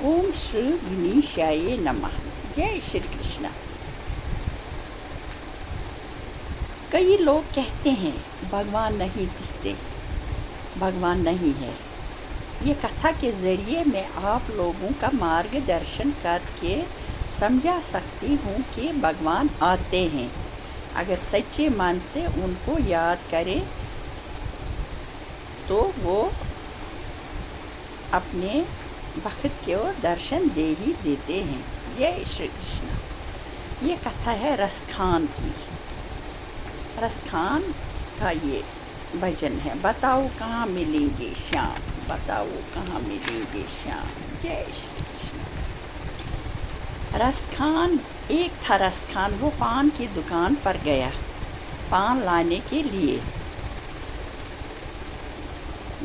ओम श्री गणेशाय नमः। जय श्री कृष्ण। कई लोग कहते हैं भगवान नहीं दिखते, भगवान नहीं है। ये कथा के ज़रिए मैं आप लोगों का मार्गदर्शन करके समझा सकती हूँ कि भगवान आते हैं। अगर सच्चे मन से उनको याद करें तो वो अपने भक्त को दर्शन दे ही देते हैं। जय श्री कृष्ण। ये कथा है रसखान की। रसखान का ये भजन है। बताओ कहाँ मिलेंगे श्याम, बताओ कहाँ मिलेंगे श्याम। जय श्री कृष्ण। रसखान एक था रसखान, वो पान की दुकान पर गया पान लाने के लिए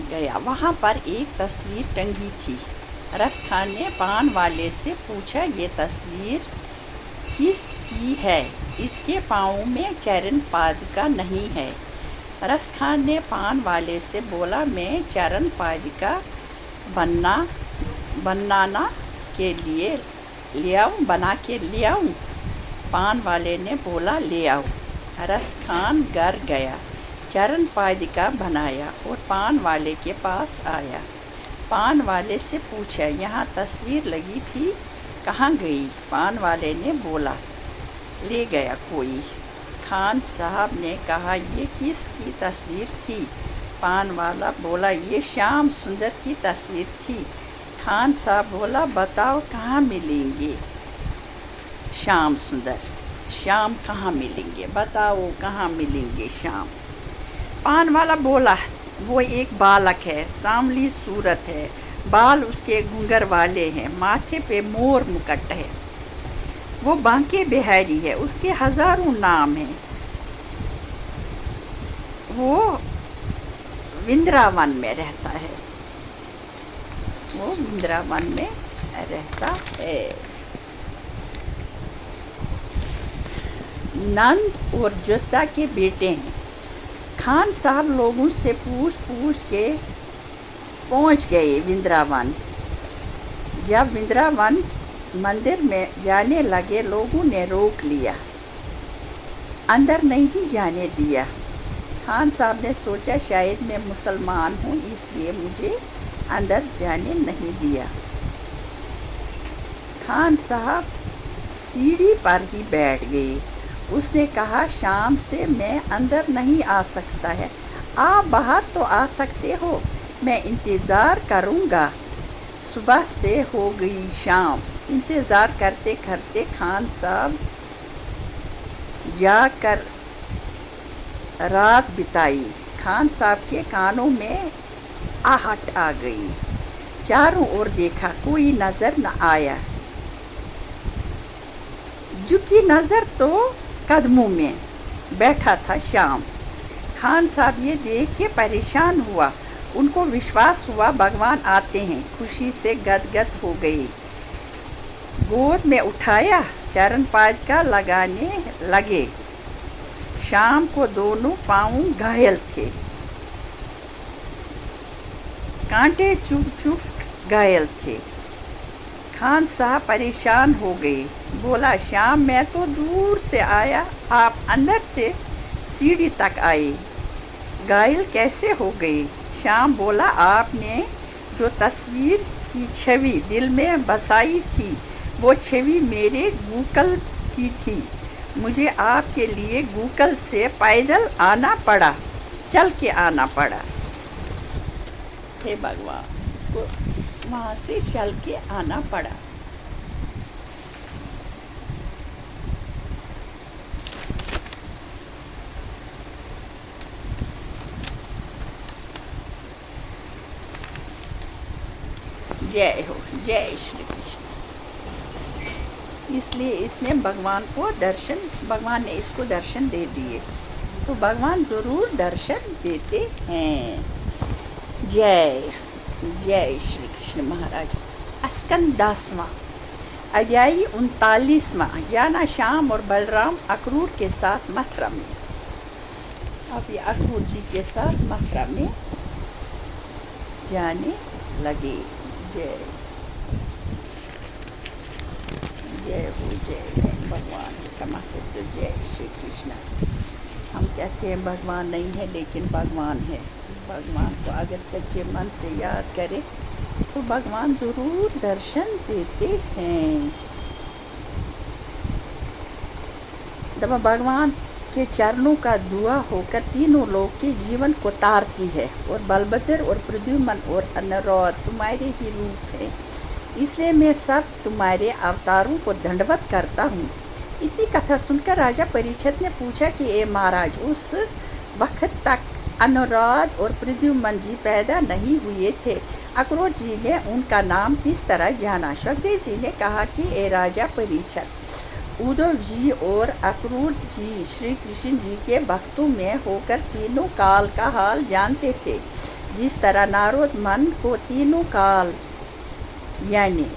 गया। वहाँ पर एक तस्वीर टंगी थी। रसखान ने पान वाले से पूछा, ये तस्वीर किसकी है? इसके पाँव में चरण पादुका नहीं है। रसखान ने पान वाले से बोला, मैं चरण पादुका बनाना के लिए ले आऊँ, बना के ले आऊँ? पान वाले ने बोला, ले आओ। रसखान घर गया, चरण पादुका बनाया और पान वाले के पास आया। पान वाले से पूछा, यहाँ तस्वीर लगी थी, कहाँ गई? पान वाले ने बोला, ले गया कोई। खान साहब ने कहा, ये किसकी तस्वीर थी? पान वाला बोला, ये श्याम सुंदर की तस्वीर थी। खान साहब बोला, बताओ कहाँ मिलेंगे श्याम सुंदर? श्याम कहाँ मिलेंगे? बताओ कहाँ मिलेंगे श्याम? पान वाला बोला, वो एक बालक है, सांवली सूरत है, बाल उसके घुंघर वाले हैं, माथे पे मोर मुकुट है, वो बांके बिहारी है, उसके हजारों नाम हैं, वो वृंदावन में रहता है, वो वृंदावन में रहता है। नंद और जसदा के बेटे हैं। खान साहब लोगों से पूछ के पहुंच गए वृंदावन। जब वृंदावन मंदिर में जाने लगे, लोगों ने रोक लिया, अंदर नहीं जाने दिया। खान साहब ने सोचा, शायद मैं मुसलमान हूँ, इसलिए मुझे अंदर जाने नहीं दिया। खान साहब सीढ़ी पर ही बैठ गए। उसने कहा, शाम से मैं अंदर नहीं आ सकता है, आप बाहर तो आ सकते हो, मैं इंतज़ार करूँगा। सुबह से हो गई शाम। इंतज़ार करते करते खान साहब जाकर रात बिताई। खान साहब के कानों में आहट आ गई। चारों ओर देखा, कोई नज़र न आया। झुकी नज़र तो कदमों में बैठा था श्याम। खान साहब ये देख के परेशान हुआ। उनको विश्वास हुआ भगवान आते हैं। खुशी से गदगद हो गई। गोद में उठाया, चरण पादुका लगाने लगे। श्याम को दोनों पाँव घायल थे, कांटे चुभ चुभ घायल थे। खान साहब परेशान हो गए। बोला, श्याम मैं तो दूर से आया, आप अंदर से सीढ़ी तक आए, घायल कैसे हो गए? श्याम बोला, आपने जो तस्वीर की छवि दिल में बसाई थी, वो छवि मेरे गूकल की थी। मुझे आपके लिए गूकल से पैदल आना पड़ा, चल के आना पड़ा। हे भगवान, इसको वहाँ से चल के आना पड़ा। जय हो, जय श्री कृष्ण। इसलिए इसने भगवान ने इसको दर्शन दे दिए, तो भगवान ज़रूर दर्शन देते हैं। जय जय श्री कृष्ण महाराज। स्कंद 10वां अध्याय 39वां। जाना श्याम और बलराम अक्रूर के साथ मथुरा में। अब ये अक्रूर जी के साथ मथुरा में जाने लगे। जय जय हिंद। भगवान क्षमा कर दो। जय श्री कृष्ण। हम कहते हैं भगवान नहीं है, लेकिन भगवान है। भगवान को अगर सच्चे मन से याद करें तो भगवान ज़रूर दर्शन देते हैं। जब भगवान के चरणों का दुआ होकर तीनों लोग के जीवन को तारती है। और बलभद्र और प्रद्युम्न और अनुराध तुम्हारे ही रूप है, इसलिए मैं सब तुम्हारे अवतारों को दंडवत करता हूँ। इतनी कथा सुनकर राजा परीक्षित ने पूछा कि ए महाराज, उस वक्त तक अनुराध और प्रद्युम्न जी पैदा नहीं हुए थे। अक्रूर जी ने उनका नाम किस तरह जाना? सुखदेव जी ने कहा कि ए राजा परीक्षित, उद्धव जी और अक्रूर जी श्री कृष्ण जी के भक्तों में होकर तीनों काल का हाल जानते थे। जिस तरह नारद मन को तीनों काल यानी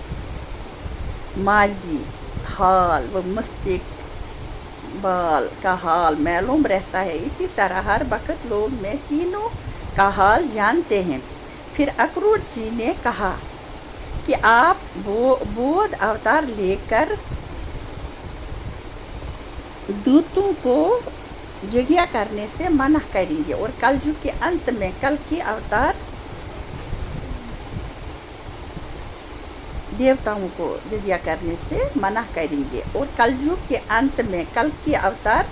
माजी हाल व मुस्तकबाल का हाल मालूम रहता है, इसी तरह हर वक्त लोग में तीनों का हाल जानते हैं। फिर अक्रूर जी ने कहा कि आप बोध अवतार लेकर दूतों को यज्ञ करने से मना करेंगे और कलयुग के अंत में कल की अवतार देवताओं को यज्ञ करने से मना करेंगे और कलयुग के अंत में कल की अवतार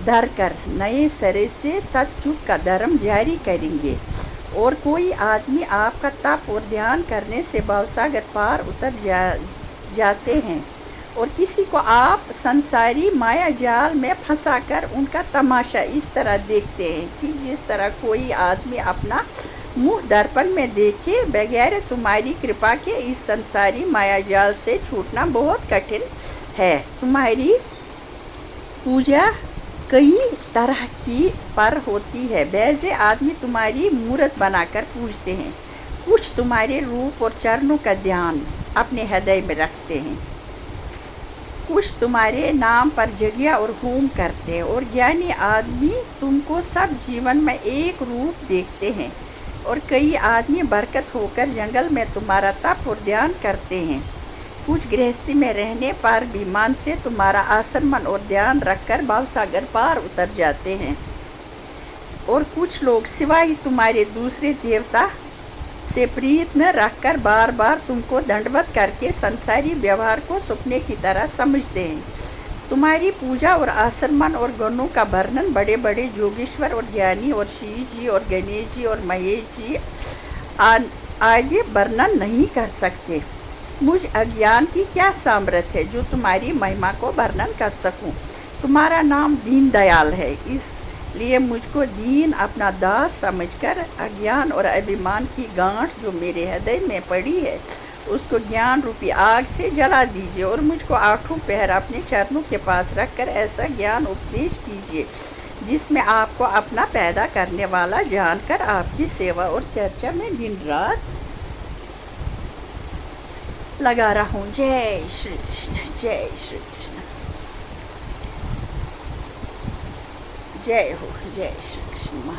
धरकर नए सिरे से सतयुग का धर्म जारी करेंगे। और कोई आदमी आपका तप और ध्यान करने से भवसागर पार उतर जाते हैं और किसी को आप संसारी माया जाल में फंसाकर उनका तमाशा इस तरह देखते हैं कि जिस तरह कोई आदमी अपना मुँह दर्पण में देखे बगैर तुम्हारी कृपा के इस संसारी माया जाल से छूटना बहुत कठिन है। तुम्हारी पूजा कई तरह की पर होती है। वैसे आदमी तुम्हारी मूर्त बनाकर पूजते हैं, कुछ तुम्हारे रूप और चरणों का ध्यान अपने हृदय में रखते हैं, कुछ तुम्हारे नाम पर यज्ञ और होम करते हैं और ज्ञानी आदमी तुमको सब जीवन में एक रूप देखते हैं और कई आदमी बरकत होकर जंगल में तुम्हारा तप और ध्यान करते हैं। कुछ गृहस्थी में रहने पर भी मन से तुम्हारा आसनमन और ध्यान रखकर भवसागर पार उतर जाते हैं और कुछ लोग सिवाय तुम्हारे दूसरे देवता से प्रीत न रखकर बार बार तुमको दंडवत करके संसारी व्यवहार को सपने की तरह समझते हैं। तुम्हारी पूजा और आसनमन और गुणों का वर्णन बड़े बड़े जोगेश्वर और ज्ञानी और शिव जी और गणेश जी और महेश जी आदि वर्णन नहीं कर सकते। मुझ अज्ञान की क्या सामर्थ्य है जो तुम्हारी महिमा को वर्णन कर सकूं? तुम्हारा नाम दीन दयाल है, इसलिए मुझको दीन अपना दास समझकर अज्ञान और अभिमान की गांठ जो मेरे हृदय में पड़ी है उसको ज्ञान रूपी आग से जला दीजिए और मुझको आठों पहर अपने चरणों के पास रखकर ऐसा ज्ञान उपदेश कीजिए जिसमें आपको अपना पैदा करने वाला जानकर आपकी सेवा और चर्चा में दिन रात लगा रहा हूँ। जय श्री कृष्ण। जय श्री कृष्ण। जय हो। जय श्री कृष्ण।